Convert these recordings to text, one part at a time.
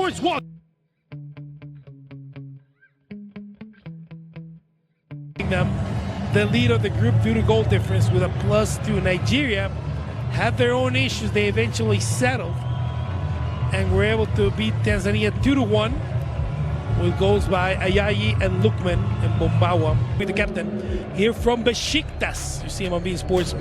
Sports Walk. The lead of the group due to goal difference with a +2. Nigeria had their own issues. They eventually settled and were able to beat Tanzania 2-1 with goals by Ayayi and Lookman and Bombawa. With the captain here from Besiktas. You see him on beIN Sports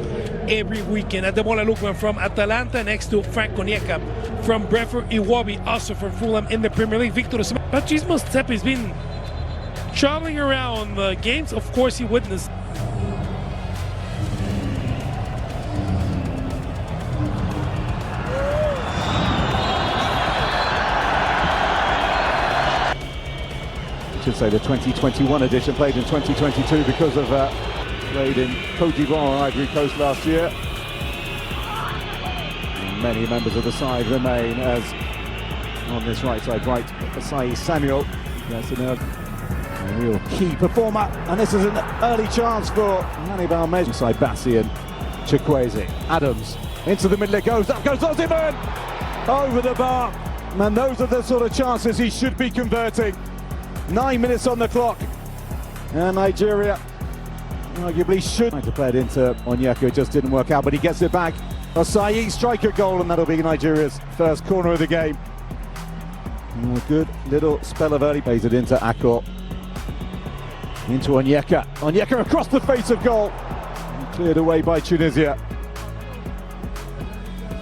every weekend. Ademola Lookman from Atalanta next to Frank Onyeka from Brentford. Iwobi also from Fulham in the Premier League. Victor Osimhen. Patrice Motsepe has been traveling around the games. Of course, he witnessed. I should say the 2021 edition, played in 2022 because of played in Côte d'Ivoire, Ivory Coast last year. And many members of the side remain as on this right side, right, Asai Samuel. That's a real key performer, and this is an early chance for Hannibal Mejbri. Side Bassi and Chukwueze. Adams into the middle, it goes, up goes Osimhen! Over the bar, and those are the sort of chances he should be converting. 9 minutes on the clock, and Nigeria arguably should try to play it into Onyeka. It just didn't work out, but he gets it back. Osayi strike a goal, and that'll be Nigeria's first corner of the game. And a good little spell of early, plays it into Akor, into Onyeka. Onyeka across the face of goal, and cleared away by Tunisia.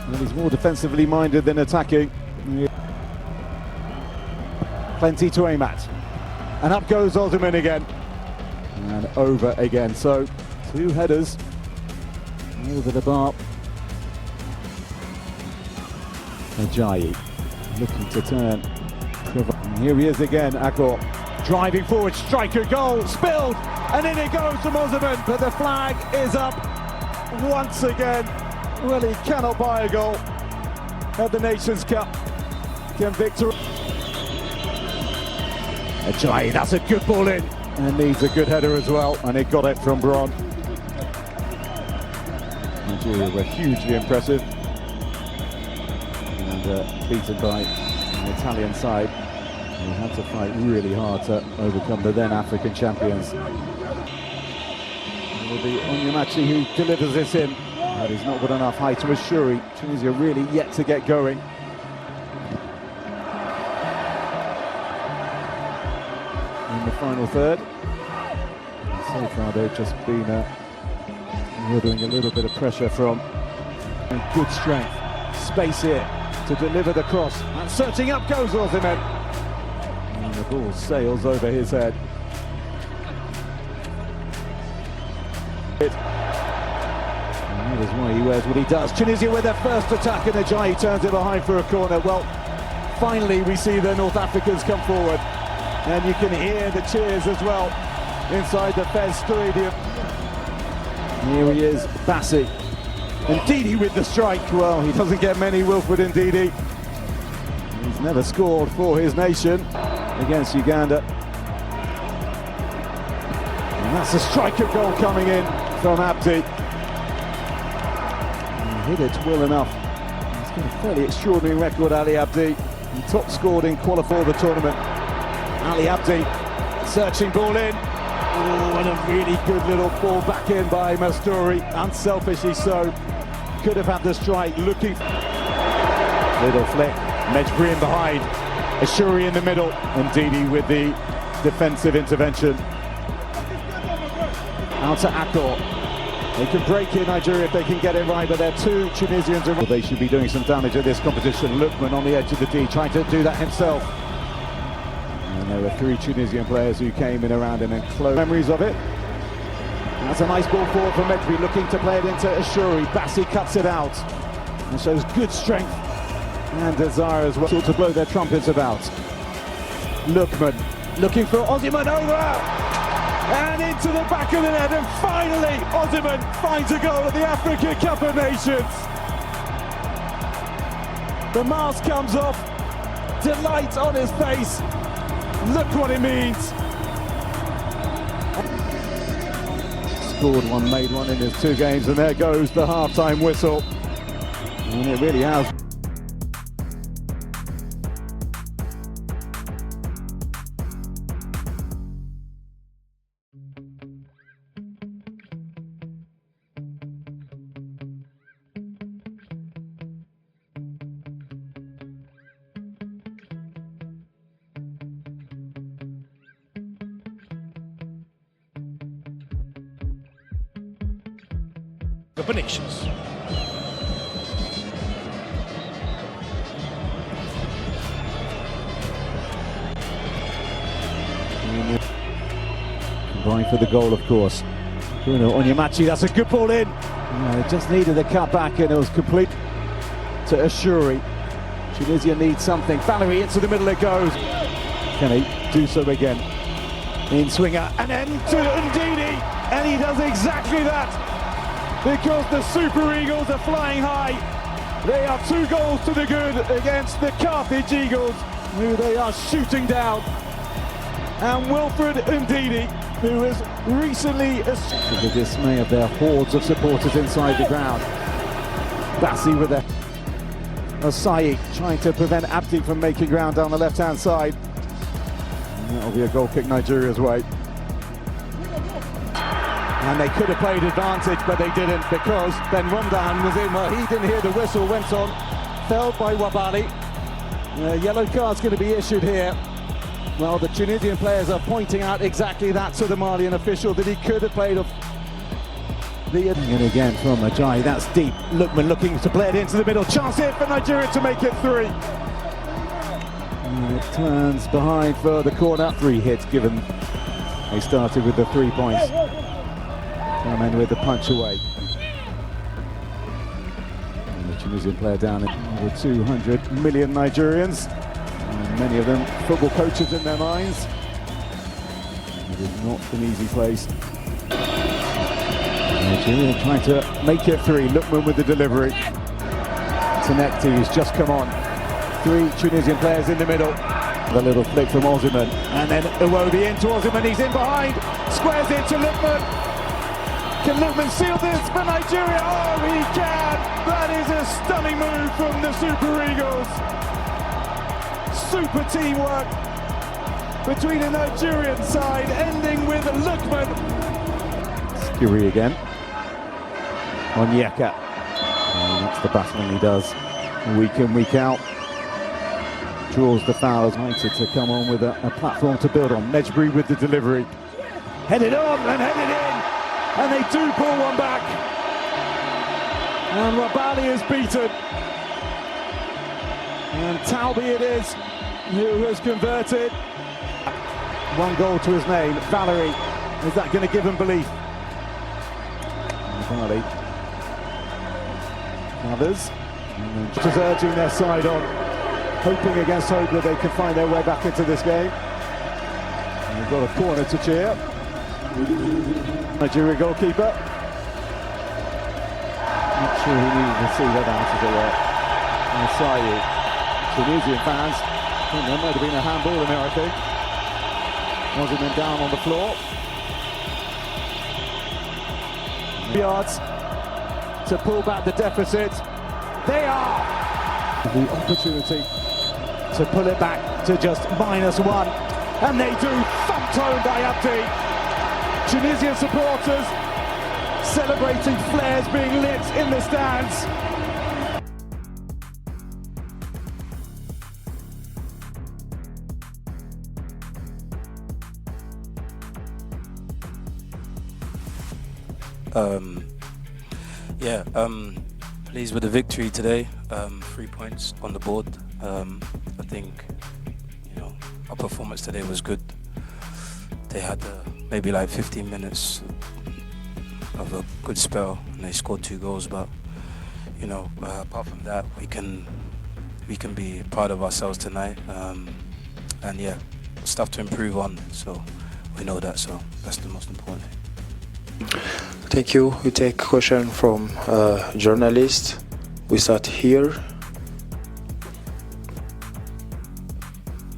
And he's more defensively minded than attacking. Plenty to aim at. And up goes Osimhen again. And over again. So, two headers. Over the bar. Ajayi looking to turn. And here he is again, Akor. Driving forward, striker goal, spilled. And in it goes from Osimhen. But the flag is up once again. Well, he cannot buy a goal at the Nations Cup. Can Victor Ajayi, that's a good ball in, and needs a good header as well, and he got it from Bron. Nigeria were hugely impressive, and beaten by the Italian side, who had to fight really hard to overcome the then African champions. It will be Onyemachi who delivers this in, but he's not got enough height to Ashuri. Tunisia really yet to get going. In the final third. And so far they've just been withering a little bit of pressure from good strength. Space here to deliver the cross, and searching up goes Osimhen. And the ball sails over his head. And that is why he wears what he does. Tunisia with their first attack, and Ajayi turns it behind for a corner. Well, finally we see the North Africans come forward. And you can hear the cheers as well inside the Fez Stadium. Here he is, Bassi. And Ndidi with the strike. Well, he doesn't get many, Wilfred Ndidi. He's never scored for his nation against Uganda. And that's a striker goal coming in from Abdi. He hit it well enough. He's got a fairly extraordinary record, Ali Abdi. He top scored in qualifier the tournament. Ali Abdi, searching ball in. Oh, and a really good little ball back in by Mastouri, unselfishly so. Could have had the strike, looking. Little flick, Mejbri in behind, Ashuri in the middle, and Ndidi with the defensive intervention. Out to Akor. They can break in Nigeria if they can get it right, but they're two Tunisians. Well, they should be doing some damage at this competition. Lookman on the edge of the D, trying to do that himself. And there were three Tunisian players who came in around him and close memories of it. That's a nice ball forward from Mejbri, looking to play it into Ashuri. Bassi cuts it out and shows good strength and desire as well. Sort to blow their trumpets about. Lookman looking for Osimhen over and into the back of the net, and finally Osimhen finds a goal at the African Cup of Nations. The mask comes off, delight on his face. Look what it means. Scored one, made one in his 2 games, and there goes the half-time whistle. And it really has. Cup of Nations. Going for the goal, of course. Bruno Onyemachi, that's a good ball in. It just needed the cut back and it was complete to Ashuri. Tunisia needs something. Valerie into the middle it goes. Can he do so again? In swinger and then to Ndidi, and he does exactly that because the Super Eagles are flying high. They are 2 goals to the good against the Carthage Eagles, who they are shooting down. And Wilfred Ndidi, who has recently... To the dismay of their hordes of supporters inside the ground. Bassi with a Asai trying to prevent Abdi from making ground down the left-hand side. And that'll be a goal kick Nigeria's way. And they could have played advantage, but they didn't because Ben Romdan was in. Well, he didn't hear the whistle, went on, felled by Wabali. Yellow card's going to be issued here. Well, the Tunisian players are pointing out exactly that to the Malian official, that he could have played off the... And again from Ajayi, that's deep. Lookman looking to play it into the middle. Chance here for Nigeria to make it 3. And it turns behind for the corner. 3 hits given. They started with the 3 points. Come in with the punch away. And the Tunisian player down in over 200 million Nigerians. And many of them football coaches in their minds. It is not an easy place. Nigeria trying to make it 3. Lookman with the delivery. Tanekti has just come on. 3 Tunisian players in the middle. The little flick from Osimhen. And then Iwobi into Osimhen. He's in behind. Squares into Lookman. Can Lookman seal this for Nigeria? Oh, he can! That is a stunning move from the Super Eagles. Super teamwork between the Nigerian side, ending with Lookman. Skiri again. Onyeka. And that's the battling he does week in, week out. Draws the foul, wanted to come on with a platform to build on. Mejbri with the delivery. Headed on and headed in. And they do pull one back. And Wabali is beaten. And Talbi it is who has converted. 1 goal to his name. Valerie, is that going to give him belief? Valerie. Others. And then just urging their side on. Hoping against hope that they can find their way back into this game. And we've got a corner to cheer. Nigeria goalkeeper. Not sure he needed to see that out as it were. And Sayu. Tunisian fans. I think there might have been a handball in there, I think. Osimhen down on the floor. Yards to pull back the deficit. They are the opportunity to pull it back to just -1. And they do, thumped home by Abdi. Tunisian supporters celebrating flares being lit in the stands. Pleased with the victory today. 3 points on the board. I think, our performance today was good. They had maybe like 15 minutes of a good spell, and they scored 2 goals. But apart from that, we can be proud of ourselves tonight. And yeah, stuff to improve on. So we know that. So that's the most important thing. Thank you. We take question from journalists. We start here.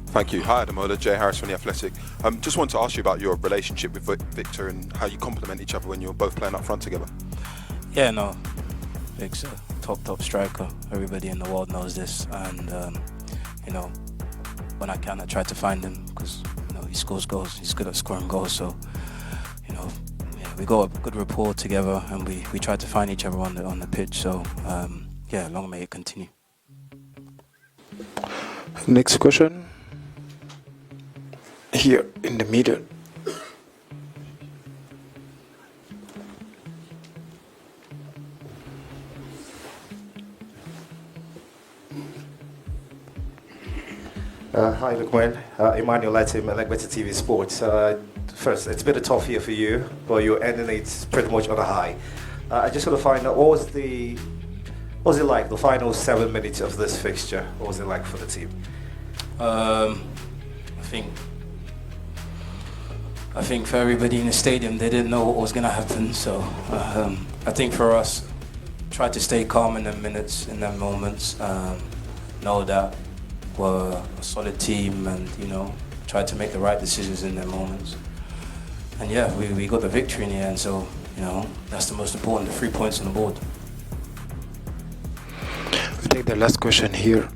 Thank you. Hi, Ademola. Jay Harris from The Athletic. Just want to ask you about your relationship with Victor and how you complement each other when you're both playing up front together. Yeah, no. Vic's a top striker. Everybody in the world knows this. And, when I can, I try to find him because, he scores goals. He's good at scoring goals. So, we got a good rapport together, and we try to find each other on the pitch. So long may it continue. Next question. Here in the middle. Hi, Lookman. Emmanuel Latim, Better TV Sports. First, it's been a tough year for you, but you're ending it pretty much on a high. I just want to find out, what was it like, the final 7 minutes of this fixture? What was it like for the team? I think for everybody in the stadium, they didn't know what was going to happen. So I think for us, try to stay calm in the minutes, in them moments. Know that we're a solid team, and try to make the right decisions in their moments. And yeah, we got the victory in the end. So that's the most important, the 3 points on the board. We take the last question here.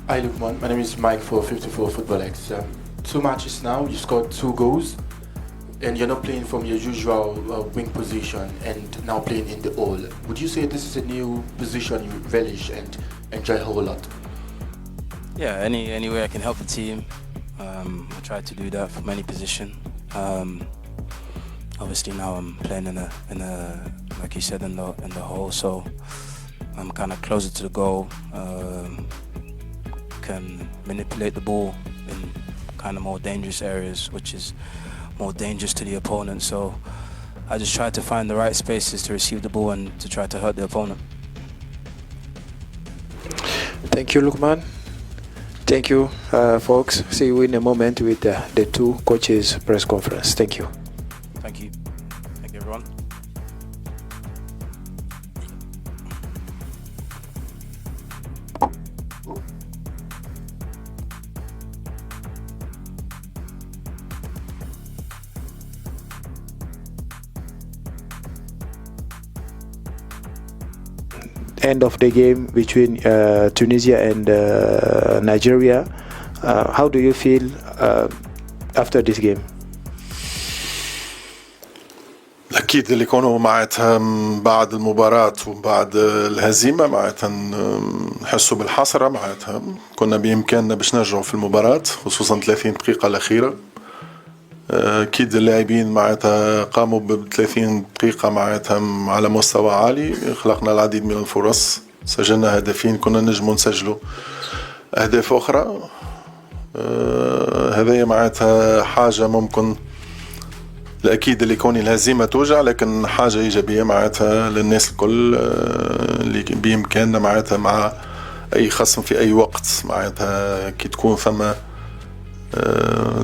Hi Lookman, my name is Mike for 54 Football X. 2 matches now, you scored 2 goals, and you're not playing from your usual wing position and now playing in the hole. Would you say this is a new position you relish and enjoy a whole lot? Yeah, any way I can help the team, I try to do that from any position. Obviously now I'm playing in a like you said, in the hole, so I'm kind of closer to the goal. Can manipulate the ball in kind of more dangerous areas, which is more dangerous to the opponent. So I just try to find the right spaces to receive the ball and to try to hurt the opponent. Thank you, Lookman. Thank you, folks. See you in a moment with the 2 coaches press conference. Thank you. Thank you. Thank you, everyone. End of the game between Tunisia and Nigeria. How do you feel after this game? أكيد اللي يكونوا معناتها بعد المباراة وبعد الهزيمة معناتها نحسوا بالحسرة. معناتها كنا بإمكاننا باش نرجعوا في المباراة، خصوصا 30 دقيقة الأخيرة. أكيد اللاعبين معناتها قاموا ب 30 دقيقة معناتها على مستوى عالي، خلقنا العديد من الفرص، سجلنا هدفين، كنا نجموا نسجلوا أهداف أخرى. هذا معناتها حاجة ممكن الأكيد اللي يكون الهزيمة توجع، لكن حاجة إيجابية معناتها للناس الكل اللي بإمكاننا معناتها مع أي خصم في أي وقت معناتها كي تكون ثم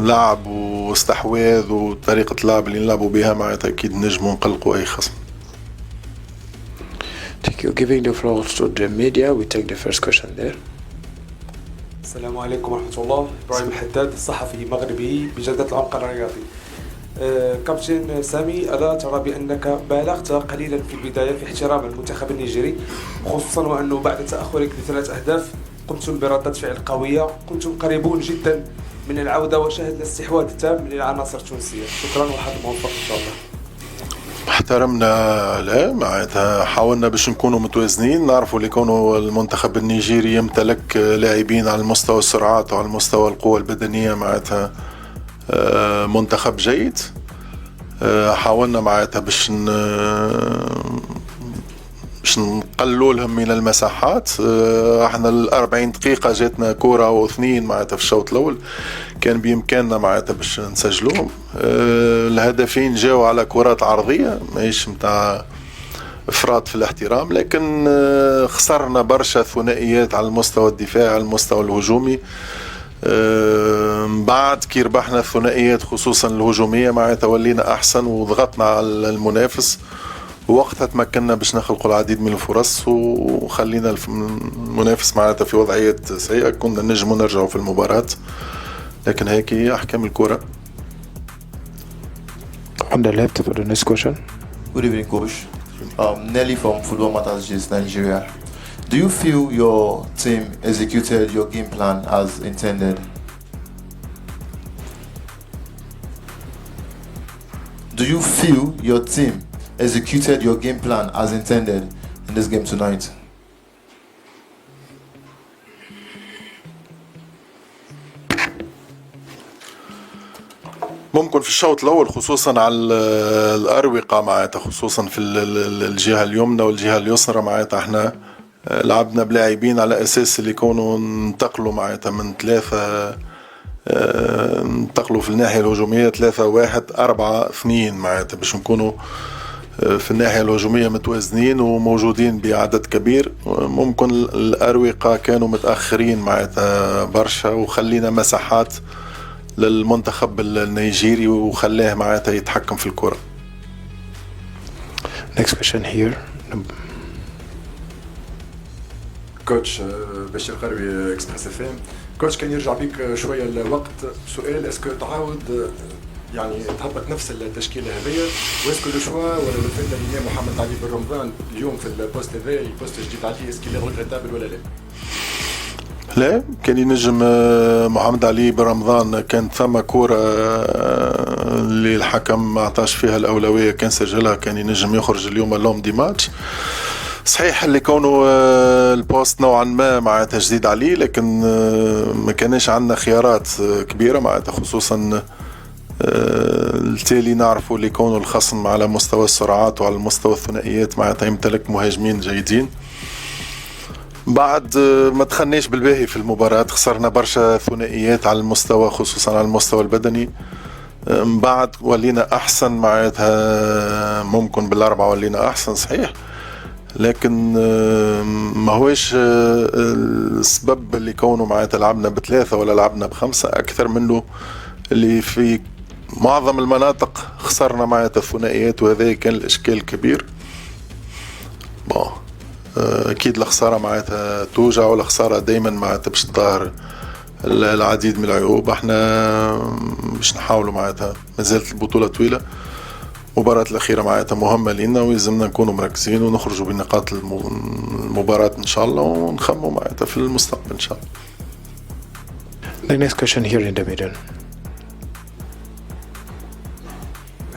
لعب واستحواذ وطريقة اللعب اللي نلعبوا بها معناتها أكيد نجموا نقلقوا أي خصم. Thank you. Giving the floor to the media, we take the first question there. السلام عليكم ورحمة الله. إبراهيم الحداد، صحفي مغربي بجدة العمق الرياضي. كابتن سامي، ألا ترى بأنك بالغت قليلا في البداية في احترام المنتخب النيجيري، خصوصا وأنه بعد تأخرك ب3 أهداف قمتم بردة فعل قوية، كنتم قريبون جدا من العودة وشاهدنا استحواذ تام للعناصر التونسية. شكرا وحظ موفق إن شاء الله. احترمنا، لا معناتها حاولنا باش نكونوا متوازنين، نعرفوا اللي يكونوا المنتخب النيجيري يمتلك لاعبين على المستوى السرعات وعلى المستوى القوة البدنية معناتها منتخب جيد. حاولنا معناتها باش نقللوا لهم من المساحات. احنا 40 دقيقة جاتنا كرة و 2 معناتها في الشوط الأول، كان بإمكاننا معناتها باش نسجلوهم. الهدفين جاوا على كرات عرضية ماهيش متاع إفراط في الاحترام، لكن خسرنا برشا ثنائيات على المستوى الدفاعي على المستوى الهجومي. بعد كي ربحنا الثنائيات خصوصا الهجومية معناتها ولينا أحسن وضغطنا على المنافس، ووقتها تمكنا باش نخلقوا العديد من الفرص وخلينا المنافس معناتها في وضعية سيئة، كنا نجموا نرجعوا في المباراة، لكن هيك هي أحكام الكرة. On the left for the next question. Good evening, Coach. Nelly from Football Matters Gist, Nigeria. Do you feel your team executed your game plan as intended? Do you feel your team executed your game plan as intended in this game tonight? ممكن في الشوط الأول خصوصا على الأروقة معناتها خصوصا في الجهة اليمنى والجهة اليسرى معناتها احنا لعبنا بلاعبين على أساس اللي يكونوا انتقلوا معناتها من 3 انتقلوا في الناحية الهجومية 3-1-4-2 معناتها باش نكونوا في الناحية الهجومية متوازنين وموجودين بعدد كبير. ممكن الأروقة كانوا متأخرين معناتها برشا وخلينا مساحات للمنتخب النيجيري وخلاه معناتها يتحكم في الكرة. Next question here. كوتش بشير غربي اكسبريس اف ام. كوتش كان يرجع بيك شويه الوقت سؤال اسكو تعاود يعني تهبط نفس التشكيله هذيا واسكو لو شوا ولا لو فات اللي محمد علي بن رمضان اليوم في البوست هذايا البوست جديد عليه اسكو لي ريغريتابل ولا لا؟ لا كان ينجم محمد علي بن رمضان كان ثم كورة اللي الحكم ما عطاش فيها الأولوية كان سجلها كان ينجم يخرج اليوم اللوم دي ماتش. صحيح اللي كونه البوست نوعا ما معناتها جديد عليه لكن ما كانش عندنا خيارات كبيرة معناتها خصوصا التالي نعرفوا اللي كونه الخصم على مستوى السرعات وعلى مستوى الثنائيات معناتها يمتلك مهاجمين جيدين. بعد ما دخلناش بالباهي في المباراة خسرنا برشا ثنائيات على المستوى خصوصا على المستوى البدني. بعد ولينا أحسن معناتها ممكن بالأربعة ولينا أحسن صحيح لكن ما هوش السبب اللي كونه معناتها لعبنا ب3 ولا لعبنا ب5 أكثر منه اللي في معظم المناطق خسرنا معناتها الثنائيات وهذا كان الإشكال الكبير. أكيد الخسارة معناتها توجع والخسارة دايما معناتها باش تظهر العديد من العيوب. احنا باش نحاولوا معناتها مازالت البطولة طويلة المباراة الأخيرة معناتها مهمة لنا ويلزمنا نكونوا مركزين ونخرجوا بنقاط المباراة إن شاء الله ونخموا معناتها في المستقبل إن شاء الله. The next question here in the middle.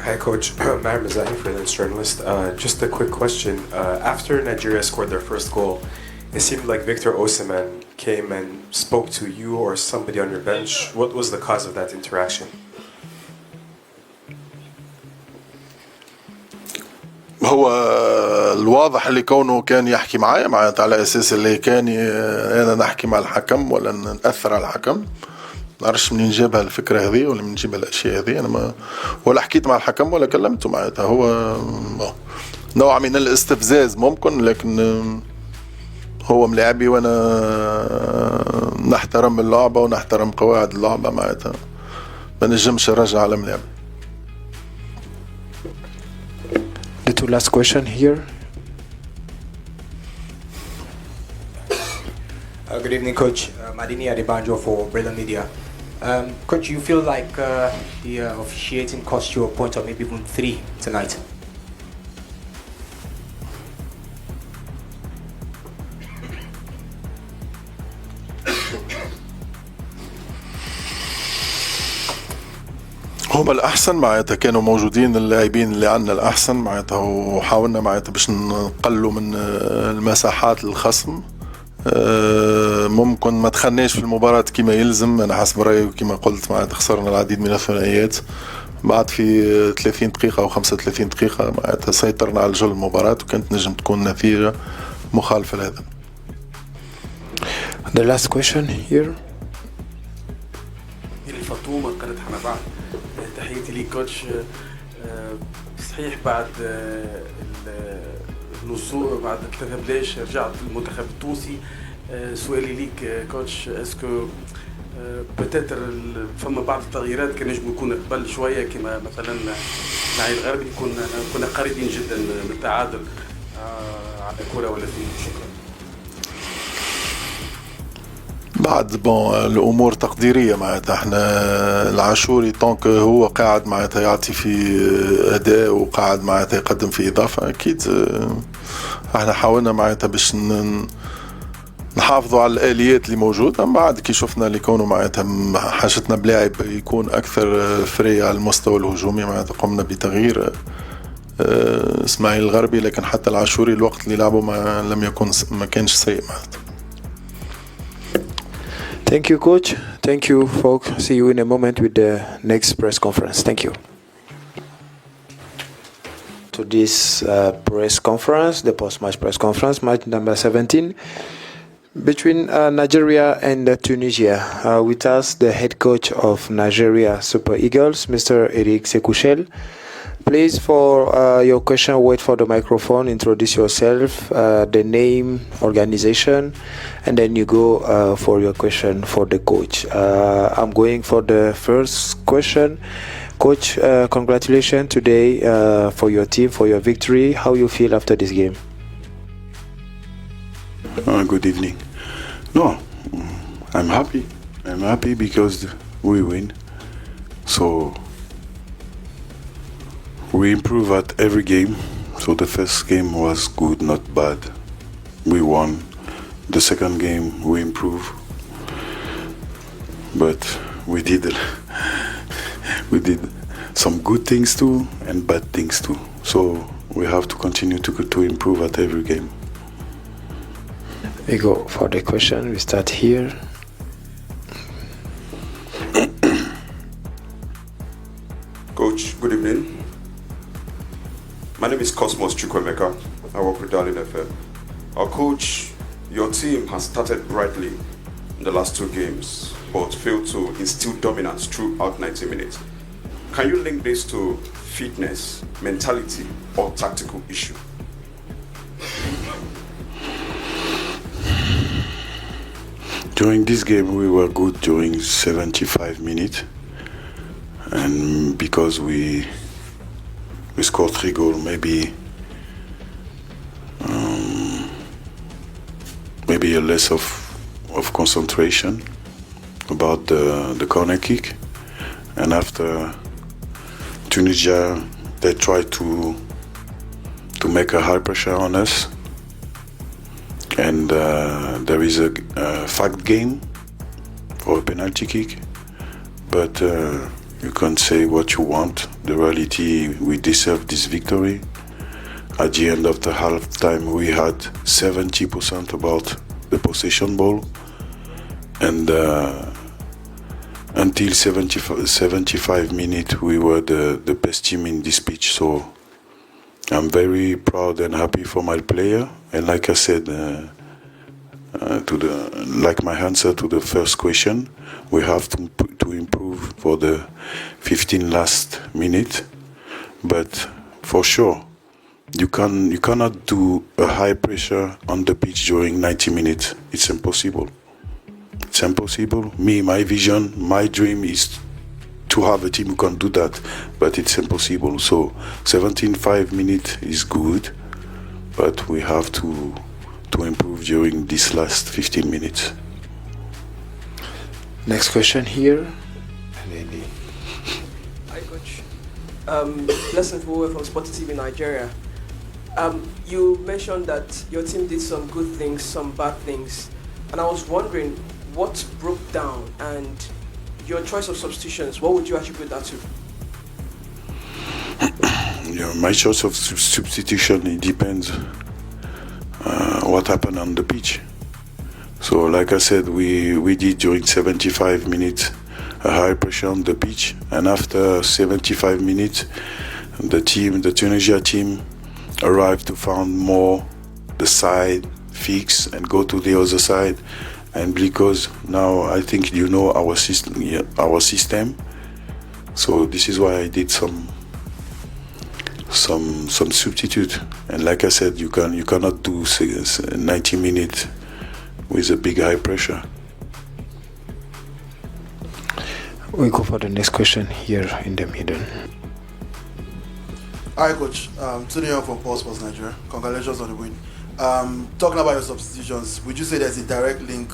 Hi, Coach. Mahir Mazahi, freelance journalist. Just a quick question. After Nigeria scored their first goal, it seemed like Victor Osimhen came and spoke to you or somebody on your bench. What was the cause of that interaction? هو الواضح اللي كونه كان يحكي معايا معناتها على أساس اللي كان أنا نحكي مع الحكم ولا نأثر على الحكم. نعرفش منين جابها الفكرة هذه ولا منين جابها الأشياء هذه. أنا ما ولا حكيت مع الحكم ولا كلمته معناتها. هو نوع من الاستفزاز ممكن لكن هو ملاعبي وأنا نحترم اللعبة ونحترم قواعد اللعبة معناتها ما نجمش نرجع على ملاعبي. The two last question here. Good evening, Coach. Madini Adebanjo for Brilla Media. Coach, you feel like the officiating cost you a point or maybe even 3 tonight? هما الأحسن معناتها كانوا موجودين اللاعبين اللي عندنا الأحسن معناتها وحاولنا معناتها باش نقلوا من المساحات للخصم. ممكن ما دخلناش في المباراة كما يلزم أنا حسب رأيي وكما قلت معناتها خسرنا العديد من الثنائيات. بعد في 30 دقيقة أو 35 دقيقة معناتها سيطرنا على جل المباراة وكانت نجم تكون نتيجة مخالفة لهذا. The last question here. الفطومة قناة حنبعة. تحياتي ليك كوتش. صحيح بعد الوصول بعد 3 بلاش رجعت المنتخب التونسي. سؤالي ليك كوتش اسكو بتاتر فما بعض التغييرات كان نجم يكون قبل شويه كما مثلا مع الغربي كنا قريبين جدا من التعادل على كره ولا اثنين. شكرا. بعد الامور تقديريه معناتها احنا العاشوري طونك هو قاعد معناتها يعطي في اداء وقاعد معناتها يقدم في اضافه اكيد احنا حاولنا معناتها باش نحافظوا على الاليات اللي موجوده. من بعد كي شفنا اللي كونوا معناتها حاجتنا بلاعب يكون اكثر فري على المستوى الهجومي معناتها قمنا بتغيير اسماعيل الغربي لكن حتى العاشوري الوقت اللي لعبوا ما كانش سيء معناتها. Thank you, coach. Thank you, folk. See you in a moment with the next press conference. Thank you. To this press conference, the post-match press conference, match number 17 between Nigeria and Tunisia. With us, the head coach of Nigeria Super Eagles, Mr. Eric Sekouchel. Please, for your question, wait for the microphone, introduce yourself, the name, organization, and then you go for your question for the coach. I'm going for the first question. Coach, congratulations today for your team, for your victory. How you feel after this game? Good evening. No, I'm happy. I'm happy because we win. So we improve at every game. So the first game was good, not bad. We won. The second game we improve. But we did some good things too and bad things too. So we have to continue to improve at every game. We go for the question. We start here. Coach, good evening. My name is Cosmos Chukwemeka. I work with Darling FM. Our coach, your team has started brightly in the last two games, but failed to instill dominance throughout 90 minutes. Can you link this to fitness, mentality, or tactical issue? During this game, we were good during 75 minutes, and because we scored 3 goals, maybe a less of concentration about the corner kick, and after Tunisia, they tried to make a high pressure on us. And there is a fact game for a penalty kick, but you can say what you want. The reality, we deserve this victory. At the end of the half time, we had 70% about the possession ball, and until 75 minutes, we were the best team in this pitch. So I'm very proud and happy for my player. And like I said, like my answer to the first question, we have to improve for the 15 last minute. But for sure, you cannot do a high pressure on the pitch during 90 minutes. It's impossible. It's impossible. My vision, my dream is to have a team who can do that, but it's impossible. So 75 minutes is good, but we have to improve during this last 15 minutes. Next question here. Hi, Coach. Blessing Fowowe from Sport TV Nigeria. You mentioned that your team did some good things, some bad things, and I was wondering what broke down, and your choice of substitutions, what would you attribute that to? My choice of substitution, it depends what happened on the pitch. So like I said, we did during 75 minutes a high pressure on the pitch, and after 75 minutes the Tunisia team arrived to find more the side fix and go to the other side. And because now I think you know our system, so this is why I did some substitute. And like I said, you cannot do 90 minutes with a big high pressure. We go for the next question here in the middle. Hi, Coach. Tunisian from Paul Sports Nigeria. Congratulations on the win. Talking about your substitutions, would you say there's a direct link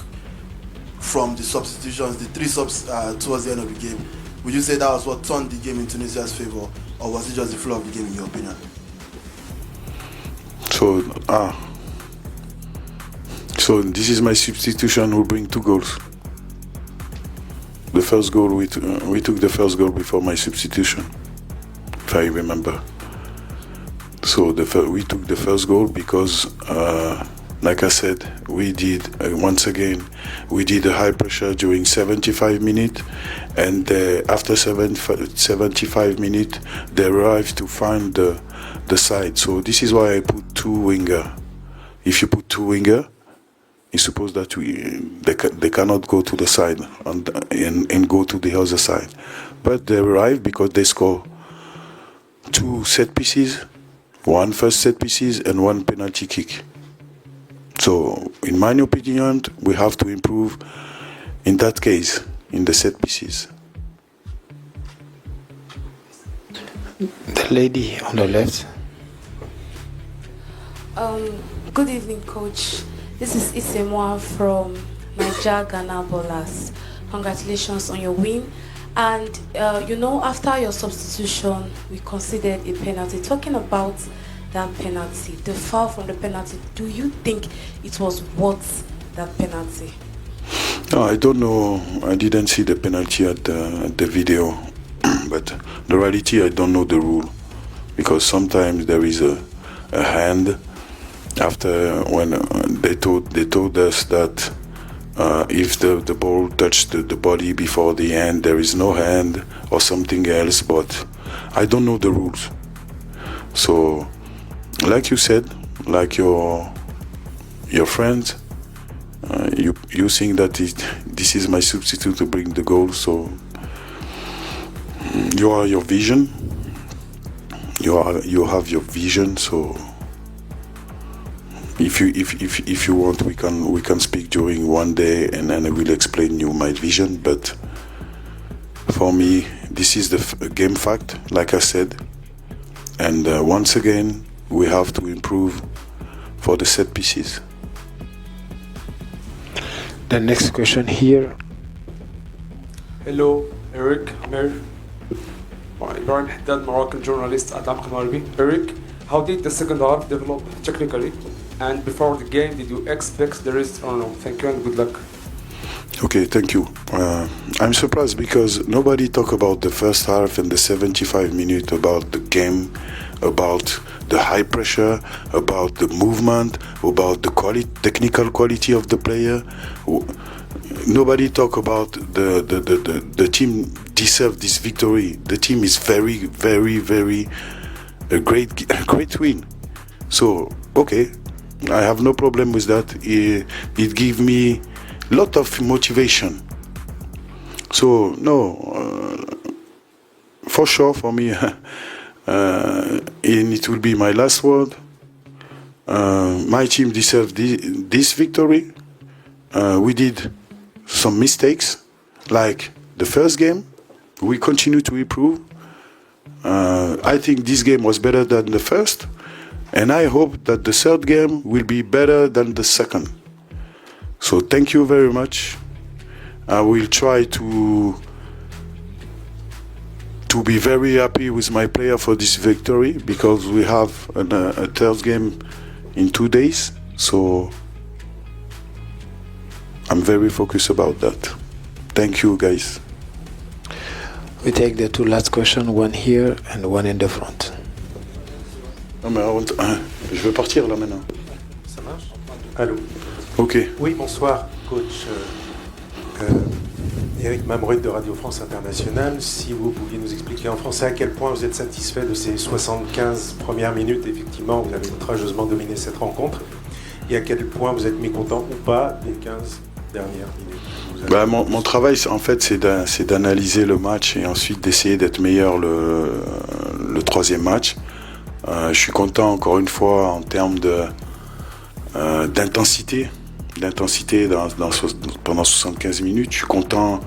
from the substitutions, the 3 subs towards the end of the game? Would you say that was what turned the game in Tunisia's favor, or was it just the flow of the game in your opinion? So this is my substitution who bring 2 goals. The first goal, we took the first goal before my substitution, if I remember. So we took the first goal because Like I said, we did, once again, we did a high pressure during 75 minutes, and after 75 minutes, they arrived to find the side. So this is why I put two winger. If you put two winger, it's supposed that they cannot go to the side and go to the other side. But they arrived because they score two set pieces, one first set pieces and one penalty kick. So, in my opinion, we have to improve in that case, in the set pieces. The lady on the left. Good evening, Coach. This is Isemwa from Niger Ghana Ballers. Congratulations on your win. And, after your substitution, we considered a penalty. Talking about that penalty, the foul from the penalty, do you think it was worth that penalty? No, I don't know. I didn't see the penalty at the video. But the reality, I don't know the rule. Because sometimes there is a hand. After when they told us that if the ball touched the body before the hand, there is no hand or something else. But I don't know the rules. So, like you said, like your friends, you think that this is my substitute to bring the goal. So you are your vision. You have your vision. So if you want, we can speak during one day, and then I will explain you my vision. But for me, this is the game fact, like I said. And once again, we have to improve for the set pieces. The next question here. Hello, Eric, Amir. Ibrahim Haddad, Moroccan journalist at AFCON. Eric, how did the second half develop technically? And before the game, did you expect the rest or no? Thank you and good luck. Okay, thank you. I'm surprised because nobody talk about the first half and the 75 minutes, about the game, about the high pressure, about the movement, about the technical quality of the player. Nobody talk about the team deserve this victory. The team is very, very, very a great win. So, okay, I have no problem with that. It gives me a lot of motivation. So, no, for sure, for me, and it will be my last word. My team deserves this victory. We did some mistakes, like the first game. We continue to improve. I think this game was better than the first, and I hope that the third game will be better than the second. So thank you very much. I will try to be very happy with my player for this victory, because we have a third game in 2 days. So I'm very focused about that. Thank you, guys. We take the two last questions, one here and one in the front. Non mais je veux partir là maintenant. Ça marche? Allô? Ok. Oui, bonsoir, coach. Eric Mamrud de Radio France Internationale. Si vous pouviez nous expliquer en français à quel point vous êtes satisfait de ces 75 premières minutes, effectivement, vous avez outrageusement dominé cette rencontre, et à quel point vous êtes mécontent ou pas des 15 dernières minutes. Bah, mon travail, en fait, c'est d'analyser le match et ensuite d'essayer d'être meilleur le troisième match. Je suis content, encore une fois, en termes d'intensité pendant 75 minutes. Je suis content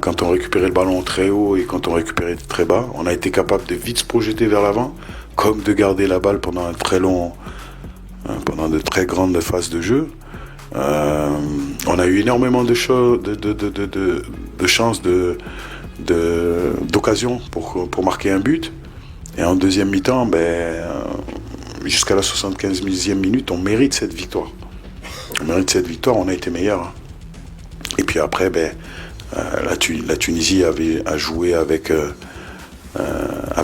quand on récupérait le ballon très haut et quand on récupérait très bas. On a été capable de vite se projeter vers l'avant, comme de garder la balle pendant pendant de très grandes phases de jeu. On a eu énormément de chances, d'occasions pour marquer un but. Et en deuxième mi-temps, jusqu'à la 75e minute, on mérite cette victoire. On a été meilleur. Et puis après, la Tunisie a joué avec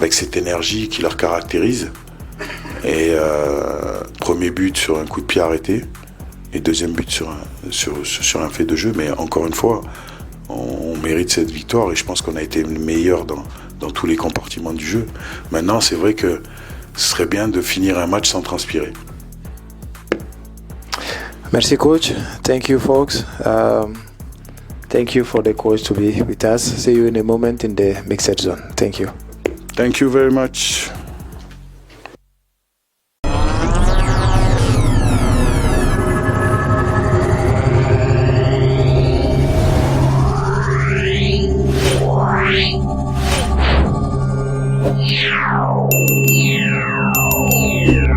cette énergie qui leur caractérise. Et premier but sur un coup de pied arrêté. Et deuxième but sur un fait de jeu. Mais encore une fois, on mérite cette victoire. Et je pense qu'on a été le meilleur dans tous les compartiments du jeu. Maintenant, c'est vrai que ce serait bien de finir un match sans transpirer. Merci coach. Thank you folks. Thank you for the coach to be with us. See you in a moment in the mixed zone. Thank you. Thank you very much. Yeah.